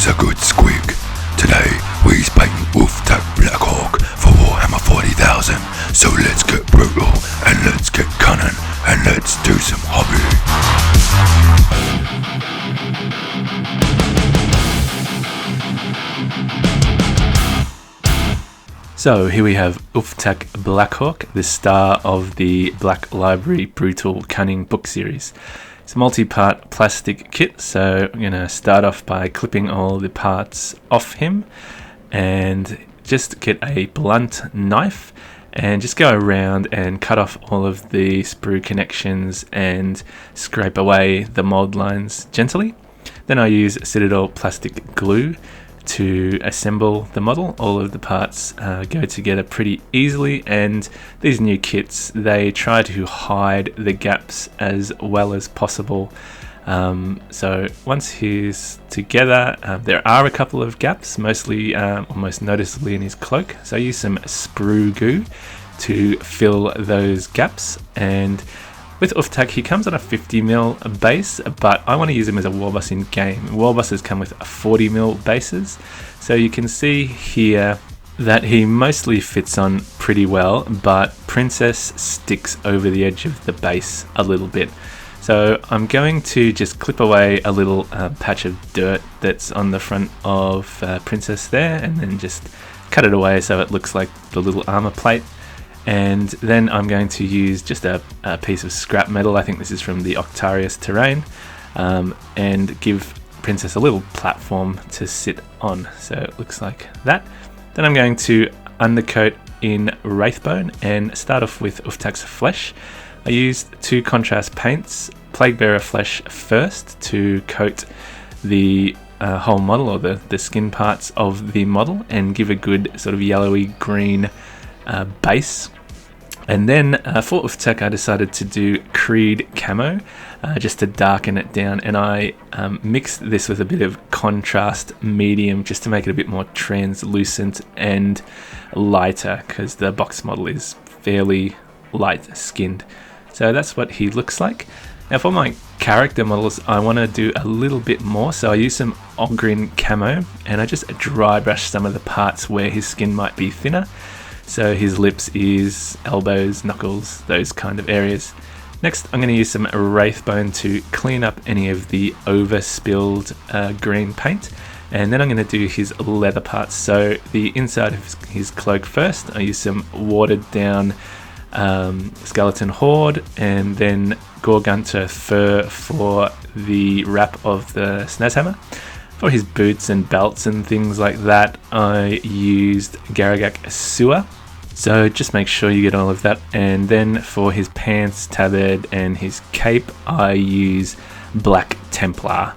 was a good squig. Today we's painting Ufthak Blackhawk for Warhammer 40,000. So let's get brutal and let's get cunning and let's do some hobby. So here we have Ufthak Blackhawk, the star of the Black Library Brutal Kunnin book series. It's a multi-part plastic kit, so I'm going to start off by clipping all the parts off him and just get a blunt knife and just go around and cut off all of the sprue connections and scrape away the mold lines gently. Then I use Citadel plastic glue to assemble the model. All of the parts go together pretty easily, and these new kits, they try to hide the gaps as well as possible. So once he's together, there are a couple of gaps, mostly almost noticeably in his cloak, so I use some sprue goo to fill those gaps. And with Ufthak, he comes on a 50mm base, but I want to use him as a warboss in game. Warbosses come with 40mm bases, so you can see here that he mostly fits on pretty well, but Princess sticks over the edge of the base a little bit. So I'm going to just clip away a little patch of dirt that's on the front of Princess there, and then just cut it away so it looks like the little armor plate. And then I'm going to use just a piece of scrap metal, I think this is from the Octarius terrain, and give Princess a little platform to sit on, so it looks like that. Then I'm going to undercoat in Wraithbone and start off with Ufthak's flesh. I used 2 contrast paints, Plaguebearer flesh first to coat the whole model, or the skin parts of the model, and give a good sort of yellowy green base. And then for Ufthak, I decided to do Creed camo just to darken it down, and I mixed this with a bit of contrast medium just to make it a bit more translucent and lighter, because the box model is fairly light skinned. So that's what he looks like. Now for my character models, I want to do a little bit more, so I use some Ogryn camo and I just dry brush some of the parts where his skin might be thinner. So his lips, ears, elbows, knuckles, those kind of areas. Next, I'm going to use some Wraithbone to clean up any of the overspilled green paint. And then I'm going to do his leather parts. So the inside of his cloak first, I use some watered down skeleton horde, and then Gorgunter fur for the wrap of the Snazhammer. For his boots and belts and things like that, I used Garagak sewer. So just make sure you get all of that. And then for his pants, tabard, and his cape, I use Black Templar.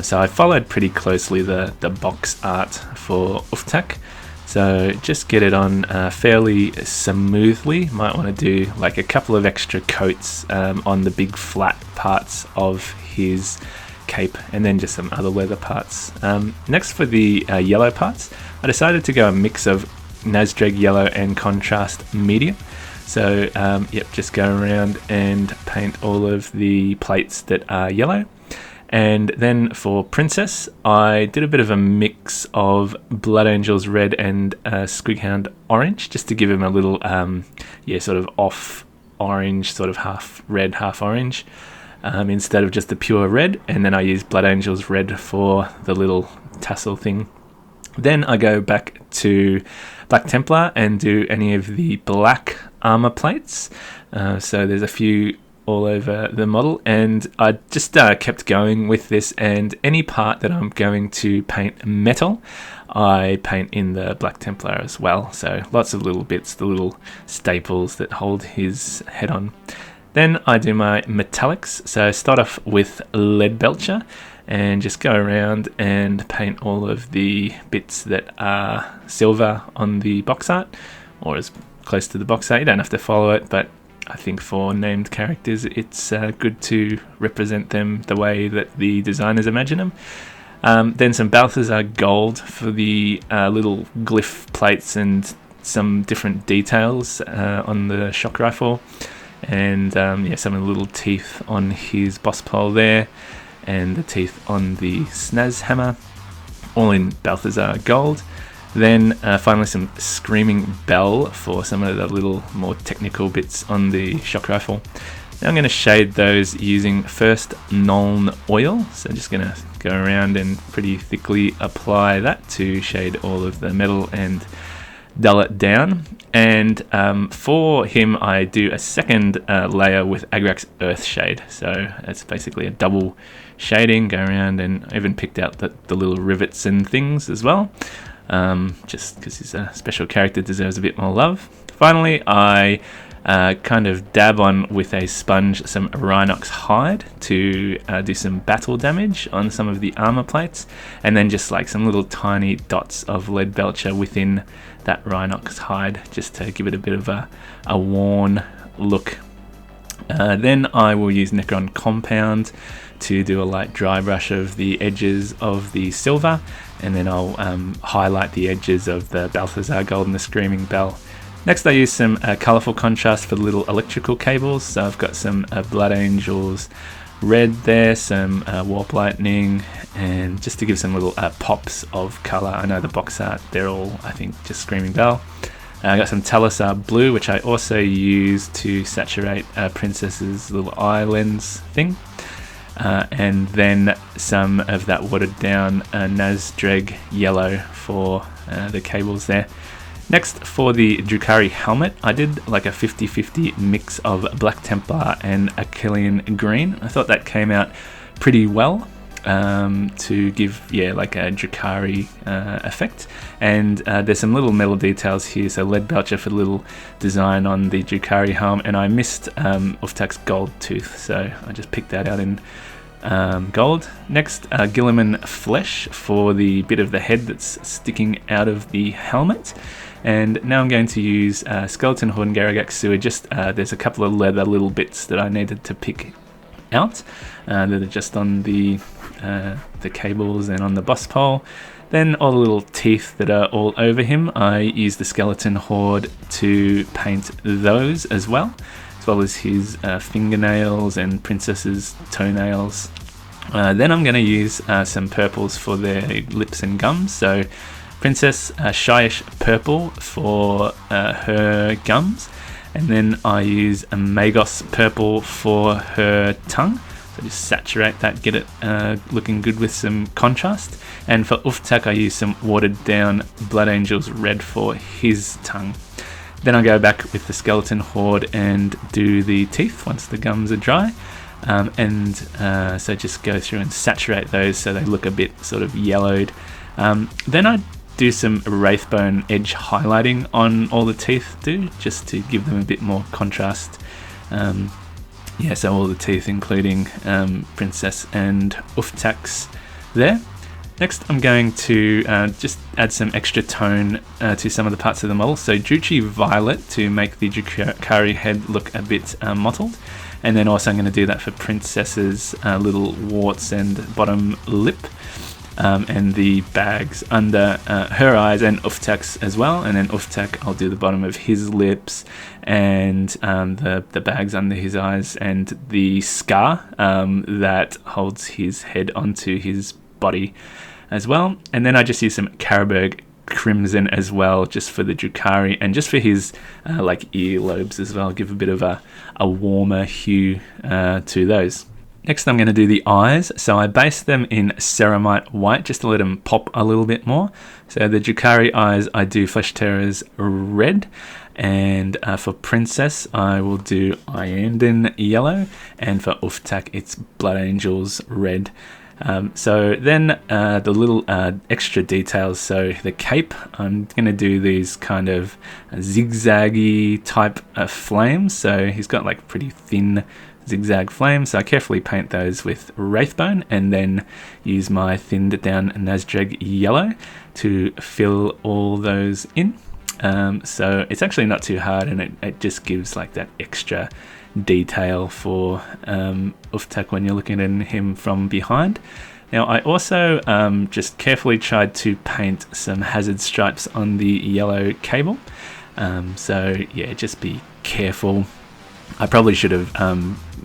So I followed pretty closely the box art for Ufthak. So just get it on fairly smoothly. Might want to do like a couple of extra coats on the big flat parts of his cape, and then just some other leather parts. Next, for the yellow parts, I decided to go a mix of Nazdrag yellow and contrast medium. So just go around and paint all of the plates that are yellow. And then for Princess, I did a bit of a mix of Blood Angels red and Squighound orange, just to give him a little sort of off orange, sort of half red, half orange. Instead of just the pure red, and then I use Blood Angels red for the little tassel thing. Then I go back to Black Templar and do any of the black armor plates. So there's a few all over the model, and I just kept going with this, and any part that I'm going to paint metal, I paint in the Black Templar as well. So lots of little bits, the little staples that hold his head on. Then I do my metallics, so I start off with Lead Belcher and just go around and paint all of the bits that are silver on the box art, or as close to the box art. You don't have to follow it, but I think for named characters it's good to represent them the way that the designers imagine them. Then some Balthazar gold for the little glyph plates and some different details on the shock rifle. And some of the little teeth on his boss pole there, and the teeth on the Snazhammer. all in Balthazar gold. Then finally some Screaming Bell for some of the little more technical bits on the shock rifle. Now I'm going to shade those using first Nuln oil, so just going to go around and pretty thickly apply that to shade all of the metal and dull it down. And for him I do a second layer with Agrak's Earth Shade, so it's basically a double shading, go around, and I even picked out the little rivets and things as well, just because he's a special character, deserves a bit more love. Finally I kind of dab on with a sponge some Rhinox hide to do some battle damage on some of the armor plates, and then just like some little tiny dots of lead belcher within that Rhinox hide, just to give it a bit of a worn look. Then I will use Necron Compound to do a light dry brush of the edges of the silver, and then I'll highlight the edges of the Balthazar gold and the Screaming Bell. Next I use some colourful contrast for the little electrical cables, so I've got some Blood Angels red there, some Warp Lightning, and just to give some little pops of colour. I know the box art, they're all, I think, just Screaming Bell. I got some Talisar blue, which I also use to saturate Princess's little eye lens thing. And then some of that watered down Nazdreg yellow for the cables there. Next, for the Drukhari helmet, I did like a 50-50 mix of Black Templar and Achillean green. I thought that came out pretty well to give, like a Drukhari effect. And there's some little metal details here, so lead belcher for the little design on the Drukhari helm, and I missed Ufthak's gold tooth, so I just picked that out in gold. Next, Gilliman flesh for the bit of the head that's sticking out of the helmet. And now I'm going to use Skeleton Horde and Garagak Sewer. Just there's a couple of leather little bits that I needed to pick out that are just on the cables and on the boss pole. Then all the little teeth that are all over him, I use the Skeleton Horde to paint those as well as his fingernails and Princess's toenails. Then I'm going to use some purples for their lips and gums. So Princess Shyish purple for her gums, and then I use a Magos purple for her tongue. So just saturate that, get it looking good with some contrast. And for Ufthak I use some watered down Blood Angels red for his tongue. Then I go back with the Skeleton Horde and do the teeth once the gums are dry. So just go through and saturate those so they look a bit sort of yellowed. Then I do some Wraithbone edge highlighting on all the teeth too, just to give them a bit more contrast. So all the teeth, including Princess and Ufthak's there. Next I'm going to just add some extra tone to some of the parts of the model. So Druchi Violet to make the Drukhari head look a bit mottled. And then also I'm going to do that for Princess's little warts and bottom lip. And the bags under her eyes, and Ufthak's as well. And then Ufthak, I'll do the bottom of his lips and the bags under his eyes and the scar that holds his head onto his body as well. And then I just use some Karaberg Crimson as well, just for the Drukhari and just for his ear lobes as well, give a bit of a warmer hue to those. Next I'm going to do the eyes, so I base them in Ceramite white just to let them pop a little bit more. So the Drukhari eyes I do Flesh Terrors red, and for Princess I will do Iandin yellow, and for Ufthak it's Blood Angels red. So then the little extra details, so the cape, I'm going to do these kind of zigzaggy type of flames, so he's got like pretty thin zigzag flames, so I carefully paint those with Wraithbone and then use my thinned down Nazdreg yellow to fill all those in. So it's actually not too hard, and it just gives like that extra detail for Ufthak when you're looking at him from behind. Now I also just carefully tried to paint some hazard stripes on the yellow cable. Just be careful. I probably should have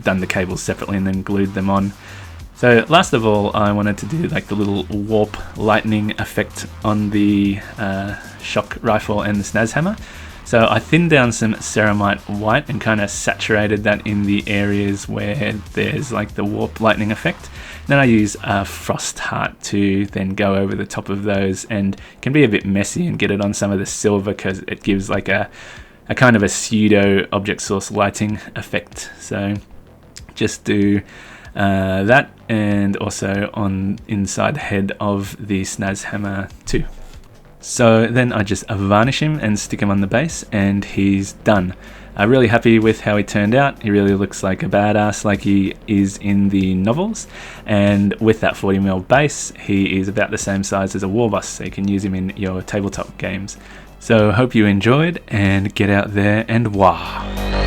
done the cables separately and then glued them on So last of all, I wanted to do like the little warp lightning effect on the shock rifle and the snaz hammer. So I thinned down some ceramite white and kind of saturated that in the areas where there's like the warp lightning effect. Then I use a frost heart to then go over the top of those, and can be a bit messy and get it on some of the silver because it gives like a kind of a pseudo object source lighting effect. So just do that, and also on inside the head of the snaz hammer too. So then I just varnish him and stick him on the base, and he's done. I'm really happy with how he turned out. He really looks like a badass like he is in the novels, and with that 40mm base he is about the same size as a Warboss, so you can use him in your tabletop games. So hope you enjoyed, and get out there and wah!